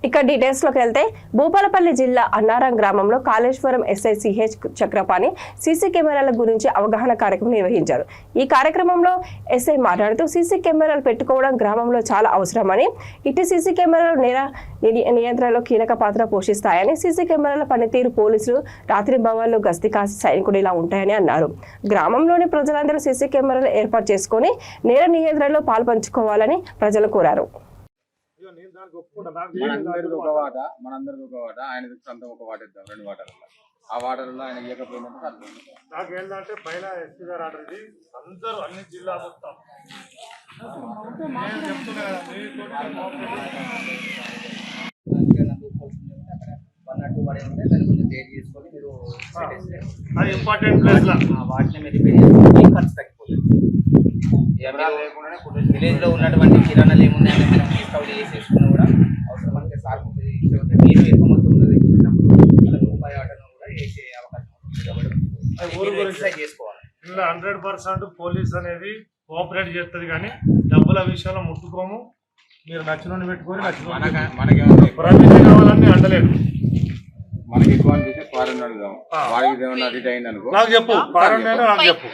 ఇక డీటెయిల్స్ లోకి వెళ్తే భూపాలపల్లి జిల్లా అన్నారం గ్రామంలో Kaleshwaram SI CH Chakrapani CC కెమెరాల గురించి అవగాహన కార్యక్రమం నిర్వహించారు. ఈ కార్యక్రమంలో ఎస్ఐ మాట్లాడుతూ సీసీ కెమెరాలు పెట్టుకోవడం గ్రామంలో చాలా అవసరమని, ఇటు సీసీ కెమెరాలు నేర నియంత్రణలో కీలక పాత్ర పోషిస్తాయని, సీసీ కెమెరాల పనితీరు పోలీసులు రాత్రి భవన్లో గస్తీ కాసి సైనికుడు ఇలా ఉంటాయని అన్నారు. గ్రామంలోని ప్రజలందరూ సీసీ కెమెరాలు ఏర్పాటు చేసుకుని నేర నియంత్రణలో పాల్పంచుకోవాలని ప్రజలు కోరారు. మనందరిది ఒక వాట, ఆయనది సొంతం ఒక వాట ఇద్దాం, 2 వాటాలలో. ఆ వాటర్లో ఆయన ఇవ్వకపోయిందంటే నాకు ఏంటంటే పైన ఎస్పీ గారు ఆర్డర్ ఇది అందరూ అన్ని జిల్లా మొత్తం నేను చెప్తున్నా కదా అది ఇంపార్టెంట్ ప్లేస్ వాటిని మీరు రిపేర్ చేసుకుంటే ఖర్చు తగ్గిపోతుంది. విలేజ్ లో ఉన్నటువంటి కిరాణాలు ఏమున్నాయంటే మనం డిస్కౌంట్ చేసేసుకున్నా కూడా అవసరం అంటే సాగు మీరు ఎక్కువ మొత్తంలో ఇచ్చినప్పుడు రూపాయి ఆటను కూడా వేసే అవకాశం ఉంటుంది. చేసుకోవాలి. ఇలా 100% పోలీస్ అనేది కోఆపరేట్ చేస్తుంది, కానీ డబ్బుల విషయంలో ముట్టుకోము. మీరు నచ్చిన పెట్టుకొని ప్రవీణ్ కావాలని అంటలేదు. మనకి ఎక్కువ అనిపిస్తే ఫారెన్ అడుగుదాం, వాడికి ఏమన్నా రిటైన్ అనుకో నాకు చెప్పు, ఫారెన్ నాకు చెప్పు.